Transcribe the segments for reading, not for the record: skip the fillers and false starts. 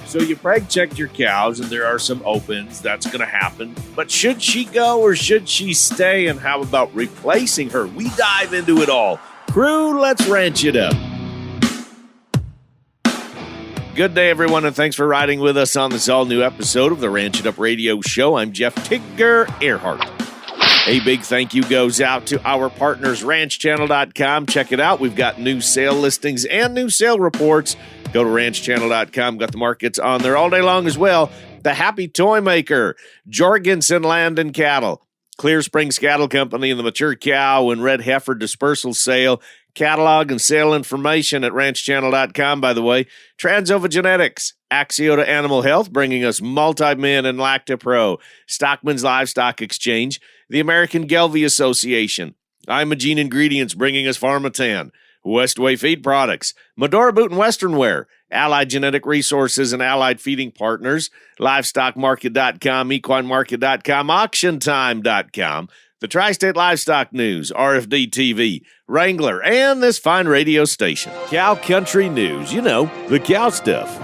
So you brake checked your cows, and there are some opens. That's going to happen. But should she go or should she stay? And how about replacing her? We dive into it all. Crew, let's ranch it up. Good day, everyone, and thanks for riding with us on this all-new episode of the Ranch It Up Radio Show. I'm Jeff Tigger Earhart. A big thank you goes out to our partners, ranchchannel.com. Check it out. We've got new sale listings and new sale reports. Go to ranchchannel.com. Got the markets on there all day long as well. The Happy Toy Maker, Jorgensen Land and Cattle, Clear Springs Cattle Company, and the Mature Cow and Red Heifer Dispersal Sale. Catalog and sale information at ranchchannel.com, by the way. Transova Genetics, Axiota Animal Health, bringing us Multi-Min and Lactapro, Stockman's Livestock Exchange, the American Gelbvieh Association, Imogene Ingredients, bringing us Farmatan, Westway Feed Products, Medora Boot and Western Wear, Allied Genetic Resources and Allied Feeding Partners, LivestockMarket.com, EquineMarket.com, AuctionTime.com, the Tri-State Livestock News, RFD TV, Wrangler, and this fine radio station. Cow Country News, you know, the cow stuff.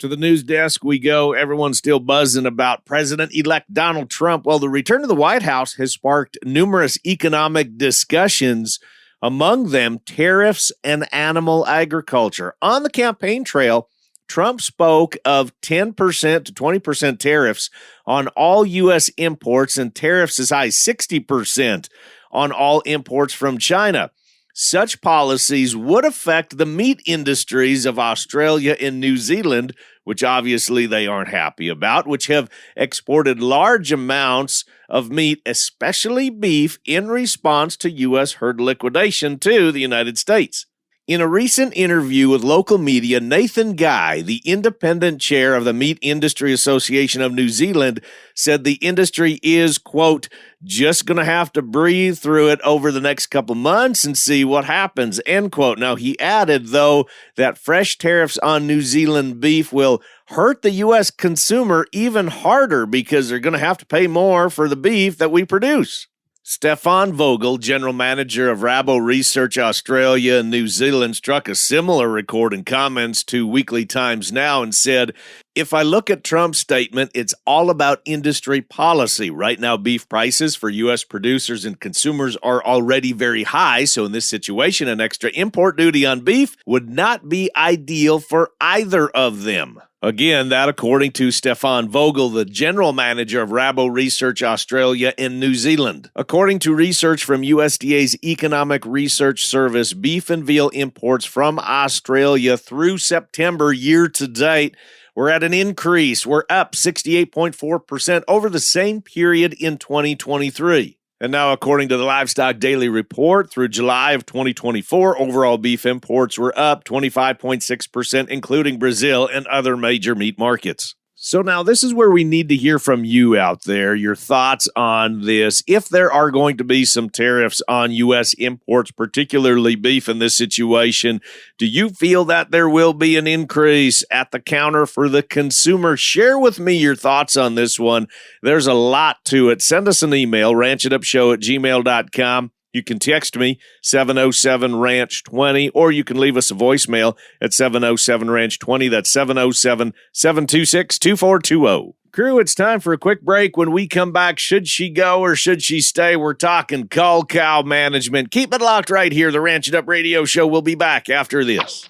To the news desk we go. Everyone's still buzzing about President-elect Donald Trump. Well, the return to the White House has sparked numerous economic discussions, among them tariffs and animal agriculture. On the campaign trail, Trump spoke of 10% to 20% tariffs on all U.S. imports and tariffs as high as 60% on all imports from China. Such policies would affect the meat industries of Australia and New Zealand, which obviously they aren't happy about, which have exported large amounts of meat, especially beef, in response to U.S. herd liquidation to the United States. In a recent interview with local media, Nathan Guy, the independent chair of the Meat Industry Association of New Zealand, said the industry is, quote, just going to have to breathe through it over the next couple months and see what happens, end quote. Now, he added, though, that fresh tariffs on New Zealand beef will hurt the U.S. consumer even harder because they're going to have to pay more for the beef that we produce. Stefan Vogel, general manager of Rabo Research Australia and New Zealand, struck a similar record in comments to Weekly Times Now and said, if I look at Trump's statement, it's all about industry policy. Right now, beef prices for U.S. producers and consumers are already very high, so in this situation, an extra import duty on beef would not be ideal for either of them. Again, that according to Stefan Vogel, the general manager of Rabo Research Australia and New Zealand. According to research from USDA's Economic Research Service, beef and veal imports from Australia through September year to date were at an increase. We're up 68.4% over the same period in 2023. And now, according to the Livestock Daily Report, through July of 2024, overall beef imports were up 25.6%, including Brazil and other major meat markets. So now this is where we need to hear from you out there, your thoughts on this. If there are going to be some tariffs on U.S. imports, particularly beef in this situation, do you feel that there will be an increase at the counter for the consumer? Share with me your thoughts on this one. There's a lot to it. Send us an email, ranchitupshow@gmail.com. You can text me, 707-RANCH-20, or you can leave us a voicemail at 707-RANCH-20. That's 707-726-2420. Crew, it's time for a quick break. When we come back, should she go or should she stay? We're talking Cull cow management. Keep it locked right here. The Ranch It Up Radio Show will be back after this.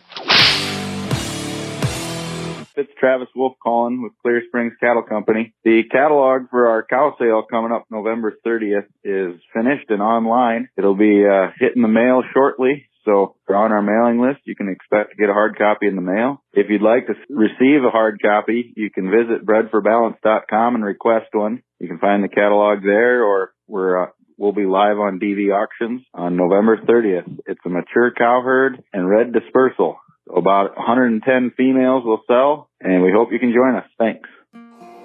It's Travis Wulf calling with Clear Springs Cattle Company. The catalog for our cow sale coming up November 30th is finished and online. It'll be hitting the mail shortly. So if you're on our mailing list, you can expect to get a hard copy in the mail. If you'd like to receive a hard copy, you can visit breadforbalance.com and request one. You can find the catalog there, or we'll be live on DV auctions on November 30th. It's a mature cow herd and red dispersal. About 110 females will sell, and we hope you can join us. Thanks.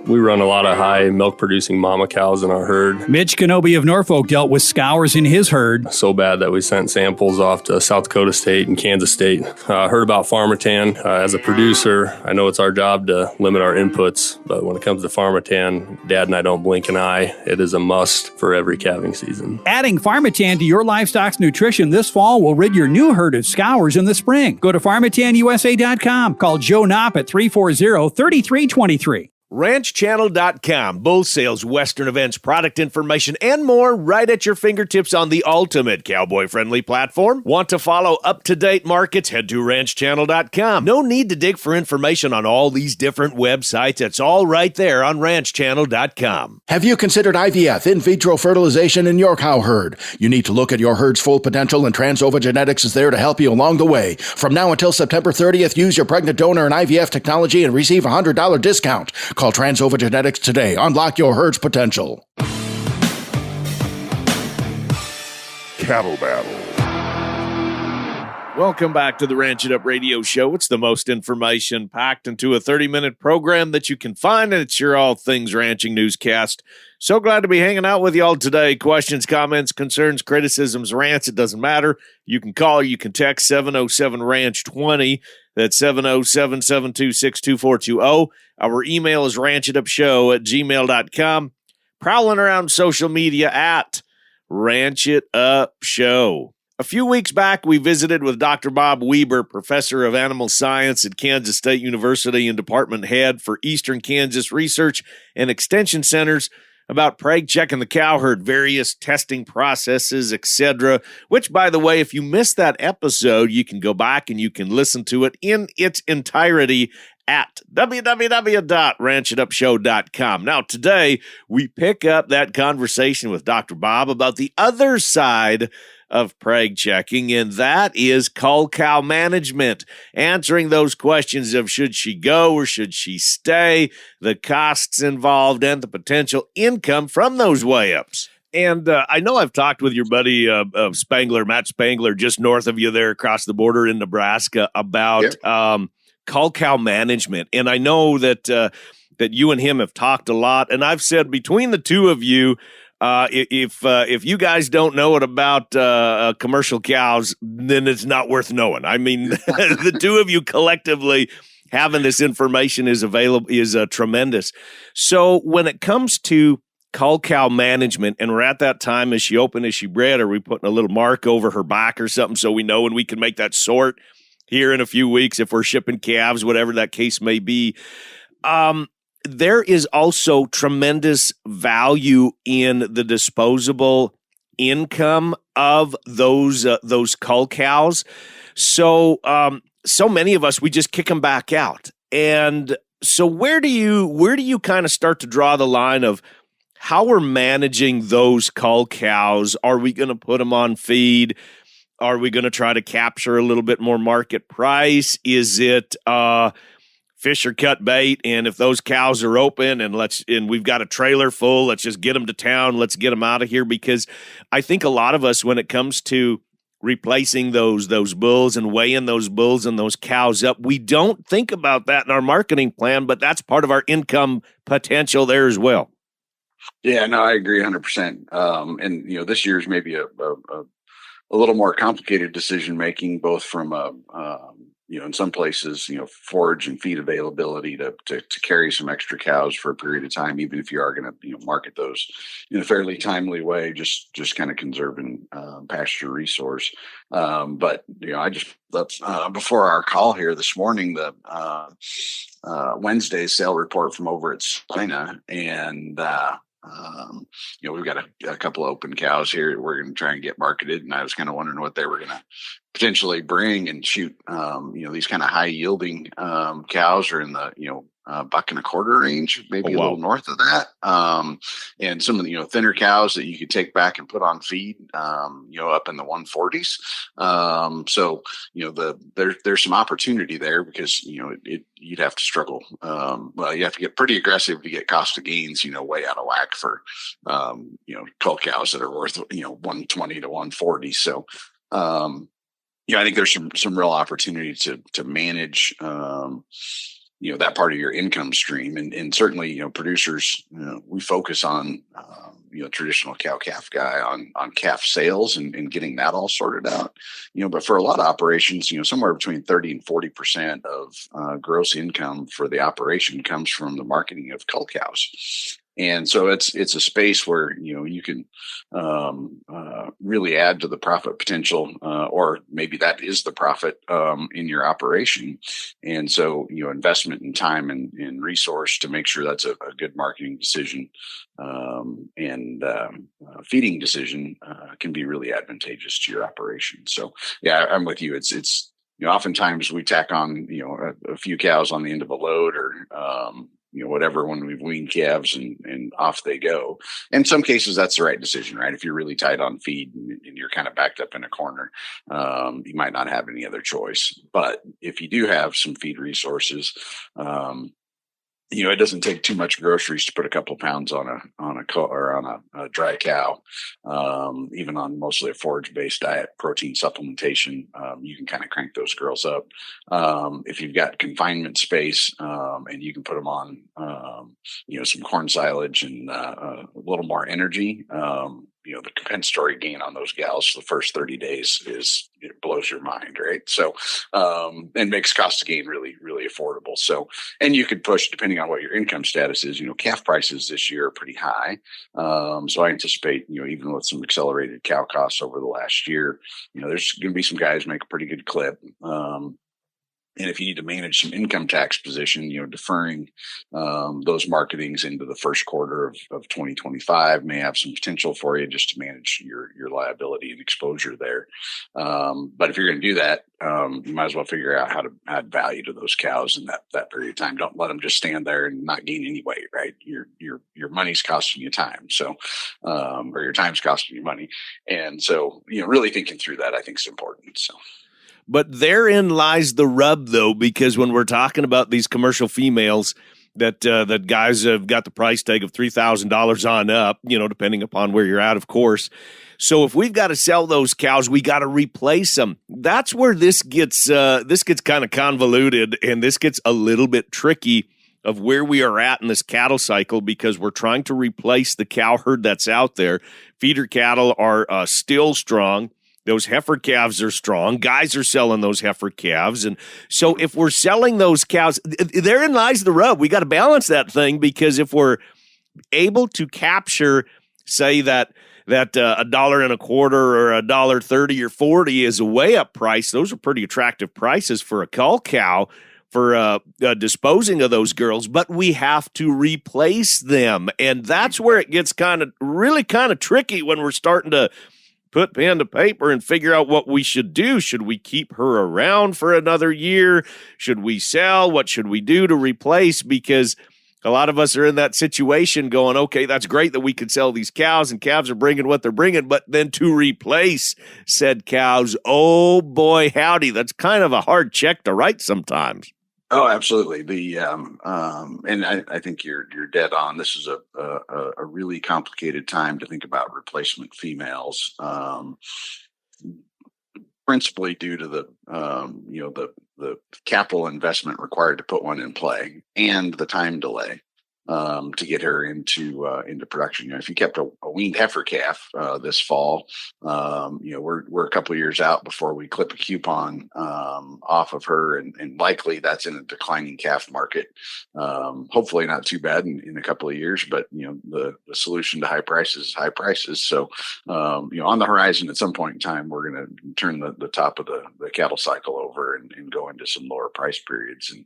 We run a lot of high milk-producing mama cows in our herd. Mitch Kenobi of Norfolk dealt with scours in his herd. So bad that we sent samples off to South Dakota State and Kansas State. Heard about Farmatan. As a producer, I know it's our job to limit our inputs, but when it comes to Farmatan, Dad and I don't blink an eye. It is a must for every calving season. Adding Farmatan to your livestock's nutrition this fall will rid your new herd of scours in the spring. Go to FarmatanUSA.com. Call Joe Knopp at 340-3323. RanchChannel.com. Bull sales, Western events, product information, and more right at your fingertips on the ultimate cowboy-friendly platform. Want to follow up-to-date markets? Head to RanchChannel.com. No need to dig for information on all these different websites. It's all right there on RanchChannel.com. Have you considered IVF, in vitro fertilization, in your cow herd? You need to look at your herd's full potential, and Transova Genetics is there to help you along the way. From now until September 30th, use your pregnant donor and IVF technology and receive a $100 discount. Call Transova Genetics today. Unlock your herd's potential. Cattle Battle. Welcome back to the Ranch It Up Radio Show. It's the most information packed into a 30-minute program that you can find, and it's your all things ranching newscast. So glad to be hanging out with you all today. Questions, comments, concerns, criticisms, rants, it doesn't matter. You can call or you can text 707-RANCH-20. That's 707-726-2420. Our email is ranchitupshow@gmail.com. Prowling around social media at Ranch It Up Show. A few weeks back, we visited with Dr. Bob Weaber, professor of animal science at Kansas State University and department head for Eastern Kansas Research and Extension Centers, about preg checking the cow herd, various testing processes, etc. Which, by the way, if you missed that episode, you can go back and you can listen to it in its entirety at www.ranchitupshow.com. Now, today, we pick up that conversation with Dr. Bob about the other side of preg checking, and that is cull cow management, answering those questions of should she go or should she stay, the costs involved, and the potential income from those weigh-ups. And I know I've talked with your buddy Spangler, Matt Spangler, just north of you there across the border in Nebraska about cull cow management. And I know that that you and him have talked a lot, and I've said between the two of you, if you guys don't know it about commercial cows, then it's not worth knowing. I mean, the two of you collectively having this information is available is tremendous. So when it comes to cull cow management, and we're at that time, is she open, is she bred, are we putting a little mark over her back or something so we know and we can make that sort here in a few weeks if we're shipping calves, whatever that case may be. There is also tremendous value in the disposable income of those cull cows. So so many of us, we just kick them back out. And so where do you kind of start to draw the line of how we're managing those cull cows? Are we going to put them on feed? Are we going to try to capture a little bit more market price? Is it fish or cut bait? And if those cows are open and we've got a trailer full, let's just get them to town. Let's get them out of here. Because I think a lot of us, when it comes to replacing those bulls and weighing those bulls and those cows up, we don't think about that in our marketing plan, but that's part of our income potential there as well. Yeah, no, I agree 100%. And this year's maybe a little more complicated decision making, both from in some places, forage and feed availability to carry some extra cows for a period of time, even if you are going to market those in a fairly timely way, just kind of conserving pasture resource. But that's before our call here this morning, the Wednesday sale report from over at Salina, and we've got a couple of open cows here we're going to try and get marketed, and I was kind of wondering what they were going to potentially bring and shoot. These kind of high yielding cows are in the $1.25 range, maybe a little north of that. And some of the thinner cows that you could take back and put on feed, up in the 140s. So there's some opportunity there because you'd have to struggle. You have to get pretty aggressive to get cost of gains, way out of whack for cull cows that are worth 120 to 140. So I think there's some real opportunity to manage that part of your income stream. And certainly, producers, we focus on, traditional cow calf guy on calf sales and getting that all sorted out, but for a lot of operations, somewhere between 30 and 40% of gross income for the operation comes from the marketing of cull cows. And so it's a space where, you can really add to the profit potential, or maybe that is the profit in your operation. And so, investment in time and resource to make sure that's a good marketing decision and feeding decision can be really advantageous to your operation. So, yeah, I'm with you. It's oftentimes we tack on, a few cows on the end of a load or, whatever, when we've weaned calves and off they go. In some cases, that's the right decision, right? If you're really tight on feed and you're kind of backed up in a corner, you mimight not have any other choice. But if you do have some feed resources, it doesn't take too much groceries to put a couple pounds on a dry cow. Even on mostly a forage-based diet, protein supplementation, you can kind of crank those girls up. If you've got confinement space and you can put them on, some corn silage and a little more energy, the compensatory gain on those gals for the first 30 days it blows your mind, right? So, and makes cost of gain really, really affordable. So, and you could push, depending on what your income status is, calf prices this year are pretty high. So I anticipate, even with some accelerated cow costs over the last year, there's going to be some guys make a pretty good clip. And if you need to manage some income tax position, deferring those marketings into the first quarter of 2025 may have some potential for you just to manage your liability and exposure there. But if you're going to do that, you might as well figure out how to add value to those cows in that period of time. Don't let them just stand there and not gain any weight, right? Your money's costing you time. So, or your time's costing you money. And so, really thinking through that, I think is important. So. But therein lies the rub, though, because when we're talking about these commercial females that guys have got the price tag of $3,000 on up, depending upon where you're at, of course. So if we've got to sell those cows, we got to replace them. That's where this gets kind of convoluted, and this gets a little bit tricky of where we are at in this cattle cycle, because we're trying to replace the cow herd that's out there. Feeder cattle are still strong. Those heifer calves are strong. Guys are selling those heifer calves. And so if we're selling those cows, therein lies the rub. We got to balance that thing, because if we're able to capture, say, that $1.25 or $1.30 or $1.40 is a way up price, those are pretty attractive prices for a cull cow for disposing of those girls, but we have to replace them. And that's where it gets really kind of tricky when we're starting to put pen to paper and figure out what we should do. Should we keep her around for another year? Should we sell? What should we do to replace? Because a lot of us are in that situation going, okay, that's great that we could sell these cows and calves are bringing what they're bringing, but then to replace said cows, oh boy, howdy, that's kind of a hard check to write sometimes. Oh, absolutely. And I think you're dead on. This is a really complicated time to think about replacement females, principally due to the capital investment required to put one in play and the time delay to get her into production. If you kept a weaned heifer calf this fall, we're a couple of years out before we clip a coupon off of her, and likely that's in a declining calf market. Hopefully not too bad in a couple of years, but the solution to high prices is high prices. So on the horizon at some point in time, we're going to turn the top of the cattle cycle over and go into some lower price periods. And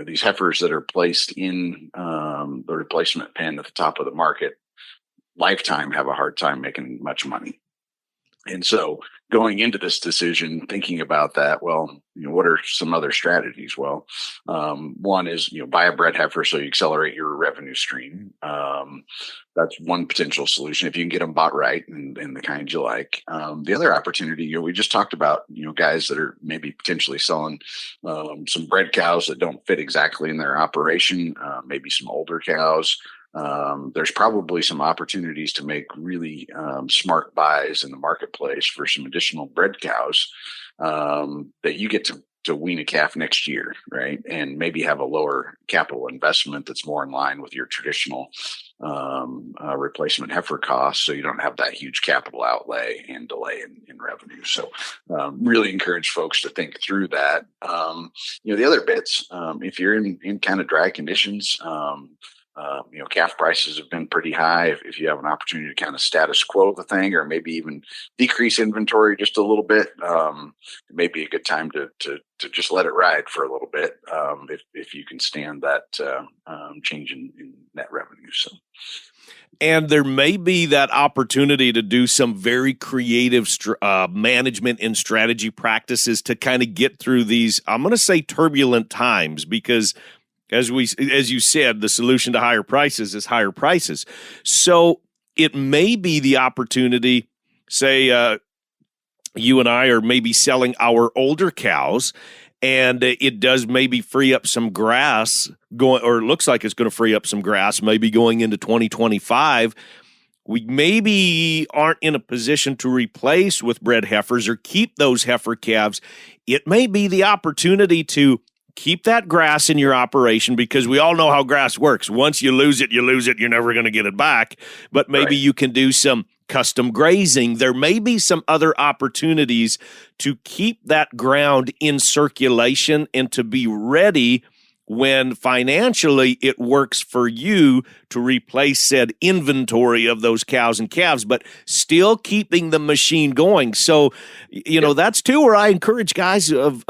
these heifers that are placed in the replacement pen at the top of the market lifetime have a hard time making much money. And so going into this decision, thinking about that, well, what are some other strategies? Well, one is, buy a bred heifer so you accelerate your revenue stream. That's one potential solution if you can get them bought right and the kind you like. The other opportunity, we just talked about, guys that are maybe potentially selling some bred cows that don't fit exactly in their operation, maybe some older cows. There's probably some opportunities to make really smart buys in the marketplace for some additional bred cows that you get to wean a calf next year, right? And maybe have a lower capital investment that's more in line with your traditional replacement heifer costs, so you don't have that huge capital outlay and delay in revenue. So really encourage folks to think through that. The other bits, if you're in kind of dry conditions, calf prices have been pretty high. If you have an opportunity to kind of status quo the thing, or maybe even decrease inventory just a little bit, it may be a good time to just let it ride for a little bit, if you can stand that change in net revenue. So. And there may be that opportunity to do some very creative management and strategy practices to kind of get through these, I'm going to say, turbulent times, because as you said, the solution to higher prices is higher prices. So it may be the opportunity, say, you and I are maybe selling our older cows, and it does maybe free up some grass going, or it looks like it's going to free up some grass maybe going into 2025. We maybe aren't in a position to replace with bred heifers or keep those heifer calves. It may be the opportunity to keep that grass in your operation, because we all know how grass works. Once you lose it, you're never going to get it back. But maybe you can do some custom grazing. There may be some other opportunities to keep that ground in circulation and to be ready when financially it works for you to replace said inventory of those cows and calves, but still keeping the machine going. So, that's too where I encourage guys of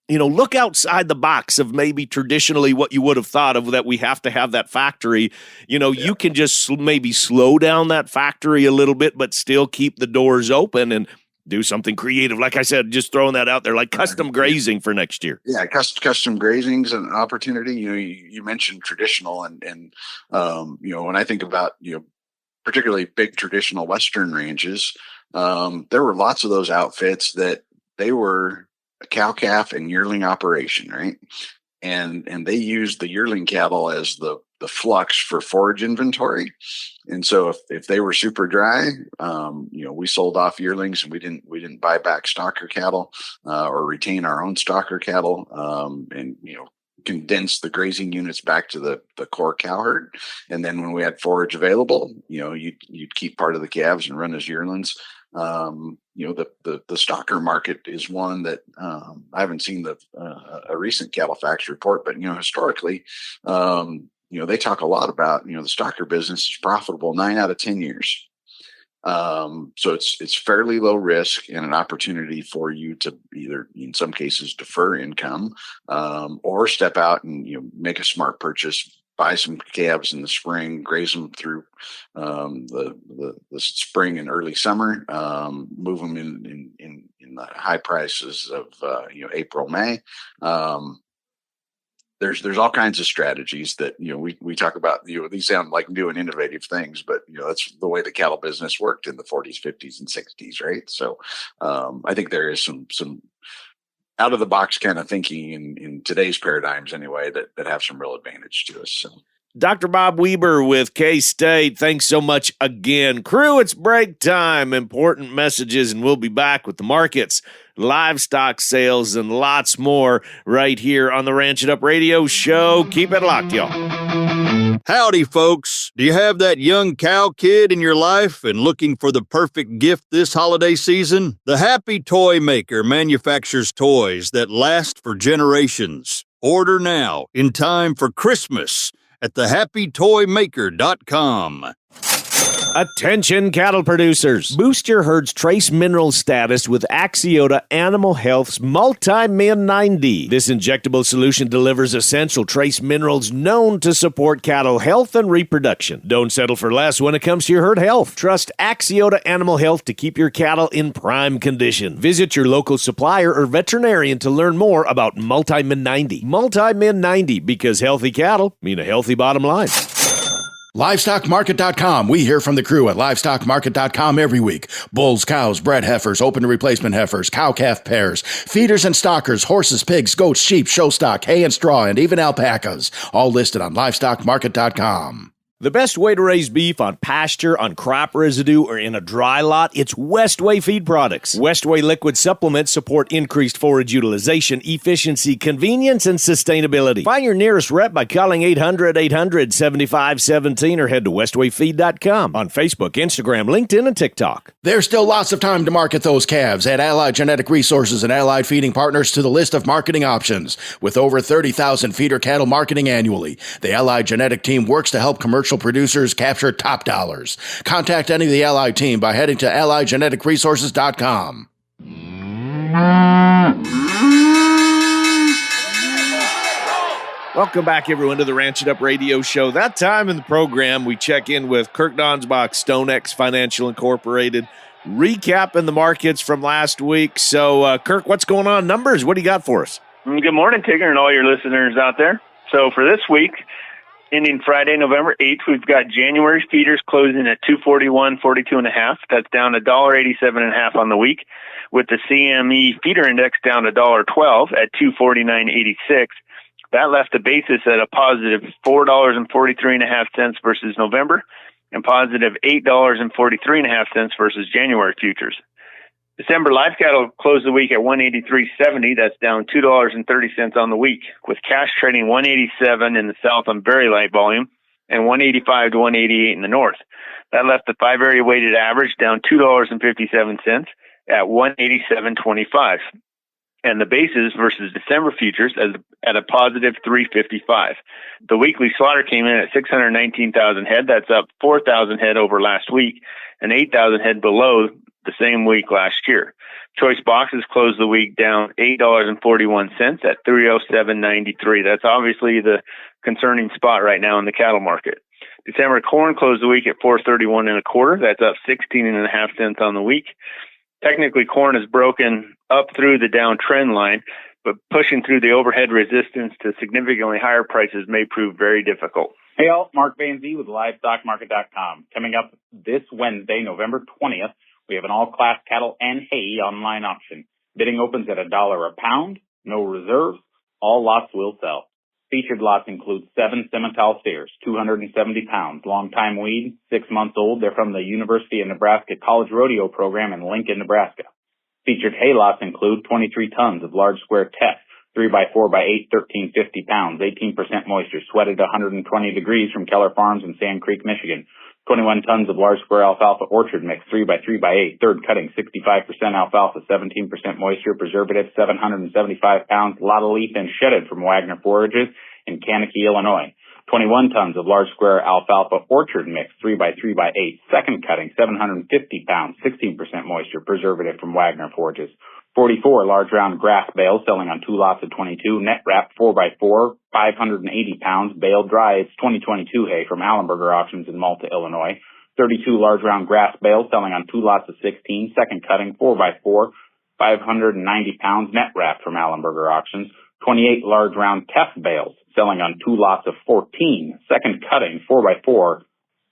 look outside the box of maybe traditionally what you would have thought of, that we have to have that factory. You can just maybe slow down that factory a little bit, but still keep the doors open and do something creative. Like I said, just throwing that out there, like custom grazing for next year. Yeah, custom grazing is an opportunity. You mentioned traditional, and when I think about particularly big traditional Western ranges, there were lots of those outfits that they were a cow calf and yearling operation, right? And they used the yearling cattle as the flux for forage inventory. And so if they were super dry, we sold off yearlings, and we didn't buy back stocker cattle or retain our own stocker cattle, and condense the grazing units back to the core cow herd. And then when we had forage available, you'd keep part of the calves and run as yearlings. The stocker market is one that I haven't seen a recent cattle facts report, but historically, they talk a lot about the stocker business is profitable 9 out of 10 years. So it's fairly low risk and an opportunity for you to either, in some cases, defer income, or step out and make a smart purchase. Buy some calves in the spring, graze them through the spring and early summer, move them in the high prices of April, May. There's all kinds of strategies that we talk about. These sound like new and innovative things, but that's the way the cattle business worked in the 40s, 50s, and 60s, right? So I think there is some out of the box kind of thinking in today's paradigms anyway, that have some real advantage to us. So. Dr. Bob Weaber with K-State, thanks so much again. Crew, it's break time. Important messages, and we'll be back with the markets, livestock sales, and lots more right here on the Ranch It Up Radio Show. Keep it locked, y'all. Howdy, folks. Do you have that young cow kid in your life and looking for the perfect gift this holiday season? The Happy Toy Maker manufactures toys that last for generations. Order now in time for Christmas at thehappytoymaker.com. Attention cattle producers. Boost your herd's trace mineral status with Axiota Animal Health's Multi-Min 9D. This injectable solution delivers essential trace minerals known to support cattle health and reproduction. Don't settle for less when it comes to your herd health. Trust Axiota Animal Health to keep your cattle in prime condition. Visit your local supplier or veterinarian to learn more about Multi-Min 90. Multi-Min 90, because healthy cattle mean a healthy bottom line. LivestockMarket.com. We hear from the crew at LivestockMarket.com every week. Bulls, cows, bred heifers, open to replacement heifers, cow-calf pairs, feeders and stockers, horses, pigs, goats, sheep, show stock, hay and straw, and even alpacas. All listed on LivestockMarket.com. The best way to raise beef on pasture, on crop residue, or in a dry lot, it's Westway feed products. Westway liquid supplements support increased forage utilization, efficiency, convenience, and sustainability. Find your nearest rep by calling 800-800-7517 or head to westwayfeed.com on Facebook, Instagram, LinkedIn, and TikTok. There's still lots of time to market those calves. Add Allied Genetic Resources and Allied Feeding Partners to the list of marketing options. With over 30,000 feeder cattle marketing annually, the Allied Genetic team works to help commercial producers capture top dollars. Contact any of the Allied team by heading to AlliedGeneticResources.com. Welcome back, everyone, to the Ranch It Up Radio Show. That time in the program, we check in with Kirk Donsbach, StoneX Financial Incorporated, recapping the markets from last week. So, Kirk, what's going on? Numbers, what do you got for us? Good morning, Tigger, and all your listeners out there. So for this week, ending Friday, November 8th, we've got January feeders closing at $241.42.5. That's down $1.87.5 on the week, with the CME feeder index down $1.12 at $249.86. That left the basis at a positive $4.43.5 versus November, and positive $8.43.5 versus January futures. December live cattle closed the week at $183.70. That's down $2.30 on the week, with cash trading $187 in the south on very light volume and $185 to $188 in the north. That left the 5-area weighted average down $2.57 at $187.25, and the basis versus December futures at a positive $3.55. The weekly slaughter came in at 619,000 head. That's up 4,000 head over last week and 8,000 head below the same week last year. Choice boxes closed the week down $8.41 at $307.93. That's obviously the concerning spot right now in the cattle market. December corn closed the week at $431.25. That's up 16.5 cents on the week. Technically, corn has broken up through the downtrend line, but pushing through the overhead resistance to significantly higher prices may prove very difficult. Hey all, Mark Van Zee with LivestockMarket.com. Coming up this Wednesday, November 20th, we have an all-class cattle and hay online auction. Bidding opens at $1 a pound, no reserves, all lots will sell. Featured lots include 7 Simmental steers, 270 pounds, long-time weed, 6 months old. They're from the University of Nebraska College Rodeo Program in Lincoln, Nebraska. Featured hay lots include 23 tons of large square teff, 3x4x8, 1350 pounds, 18% moisture, sweated 120 degrees from Keller Farms in Sand Creek, Michigan. 21 tons of large square alfalfa orchard mix, 3x3x8, third cutting, 65% alfalfa, 17% moisture, preservative, 775 pounds, lot of leaf and shedded from Wagner Forages in Kankakee, Illinois. 21 tons of large square alfalfa orchard mix, 3x3x8, second cutting, 750 pounds, 16% moisture, preservative from Wagner Forages. 44 large round grass bales selling on 2 lots of 22, net wrap 4x4, 580 pounds, baled dry. It's 2022 hay from Allenberger Auctions in Malta, Illinois. 32 large round grass bales selling on 2 lots of 16, second cutting 4x4, 590 pounds, net wrap from Allenberger Auctions. 28 large round teff bales selling on 2 lots of 14, second cutting 4x4,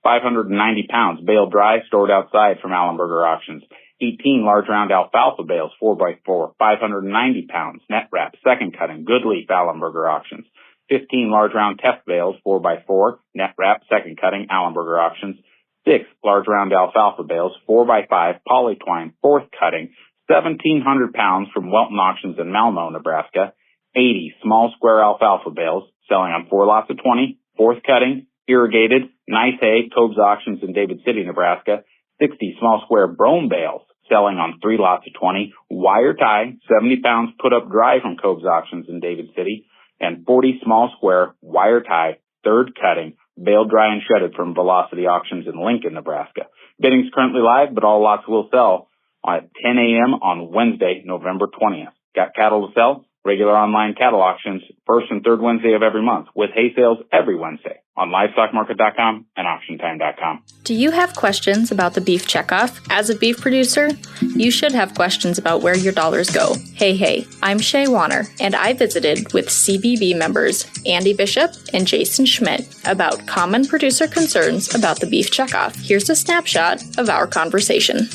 590 pounds, baled dry, stored outside from Allenberger Auctions. 18 large round alfalfa bales, 4x4, 590 pounds, net wrap, second cutting, good leaf, Allenberger Auctions. 15 large round teff bales, 4x4, net wrap, second cutting, Allenberger Auctions. 6 large round alfalfa bales, 4x5, polytwine, fourth cutting, 1,700 pounds from Welton Auctions in Malmo, Nebraska. 80 small square alfalfa bales, selling on 4 lots of 20, fourth cutting, irrigated, nice hay, Cobes Auctions in David City, Nebraska. 60 small square brome bales, selling on 3 lots of 20, wire tie, 70 pounds put up dry from Cobes Auctions in David City, and 40 small square wire tie, third cutting, baled dry and shredded from Velocity Auctions in Lincoln, Nebraska. Bidding's currently live, but all lots will sell at 10 a.m. on Wednesday, November 20th. Got cattle to sell? Regular online cattle auctions, first and third Wednesday of every month, with hay sales every Wednesday on LivestockMarket.com and AuctionTime.com. Do you have questions about the beef checkoff? As a beef producer, you should have questions about where your dollars go. Hey, I'm Shaye Wanner, and I visited with CBB members Andy Bishop and Jason Schmidt about common producer concerns about the beef checkoff. Here's a snapshot of our conversation.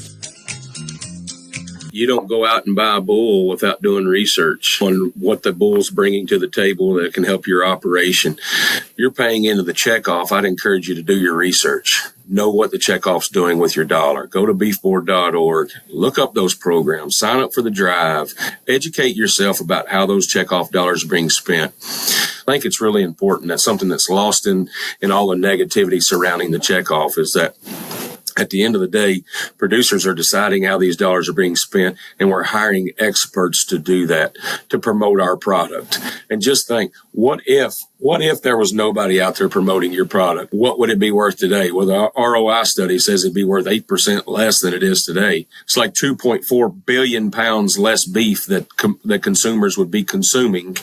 You don't go out and buy a bull without doing research on what the bull's bringing to the table that can help your operation. You're paying into the checkoff. I'd encourage you to do your research. Know what the checkoff's doing with your dollar. Go to beefboard.org. Look up those programs. Sign up for the drive. Educate yourself about how those checkoff dollars are being spent. I think it's really important. That's something that's lost in all the negativity surrounding the checkoff, is that at the end of the day, producers are deciding how these dollars are being spent, and we're hiring experts to do that, to promote our product. And just think, what if there was nobody out there promoting your product? What would it be worth today? Well, the ROI study says it'd be worth 8% less than it is today. It's like 2.4 billion pounds less beef that consumers would be consuming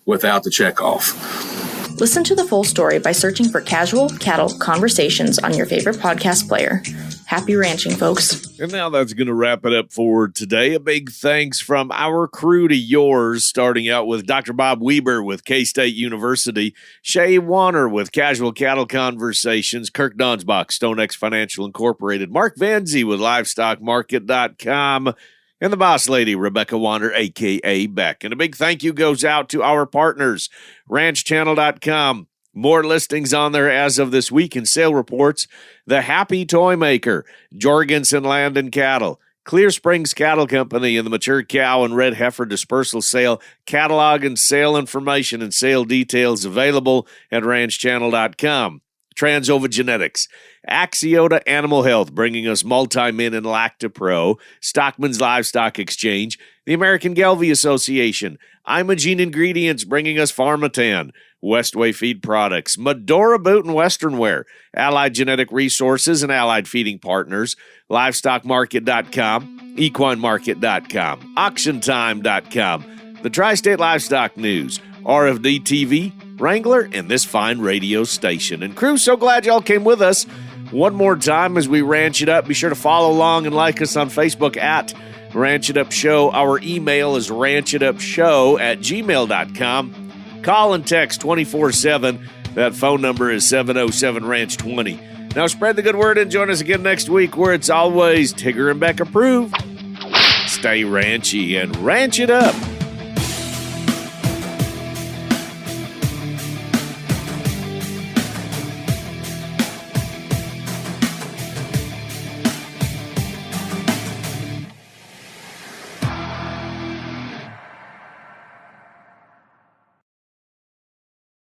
without the checkoff. Listen to the full story by searching for Casual Cattle Conversations on your favorite podcast player. Happy ranching, folks. And now that's going to wrap it up for today. A big thanks from our crew to yours, starting out with Dr. Bob Weaber with K-State University, Shaye Wanner with Casual Cattle Conversations, Kirk Donsbach, StoneX Financial Incorporated, Mark Van Zee with LivestockMarket.com, and the boss lady, Rebecca Wanner, a.k.a. Beck. And a big thank you goes out to our partners, RanchChannel.com. More listings on there as of this week in sale reports. The Happy Toy Maker, Jorgensen Land and Cattle, Clear Springs Cattle Company, and the Mature Cow and Red Heifer Dispersal Sale catalog and sale information and sale details available at RanchChannel.com. Transova Genetics, Axiota Animal Health, bringing us Multi-Min and Lactapro, Stockman's Livestock Exchange, the American Gelbvieh Association, Imogene Ingredients, bringing us Farmatan, Westway Feed Products, Medora Boot and Western Wear, Allied Genetic Resources and Allied Feeding Partners, LivestockMarket.com, EquineMarket.com, AuctionTime.com, the Tri-State Livestock News, RFD TV, Wrangler, and this fine radio station. And crew, so glad y'all came with us one more time as we ranch it up. Be sure to follow along and like us on Facebook at Ranch It Up Show. Our email is ranchitupshow@gmail.com. Call and text 24/7. That phone number is 707-RANCH-20. Now spread the good word and join us again next week, where it's always Tigger and Beck approved. Stay ranchy and ranch it up.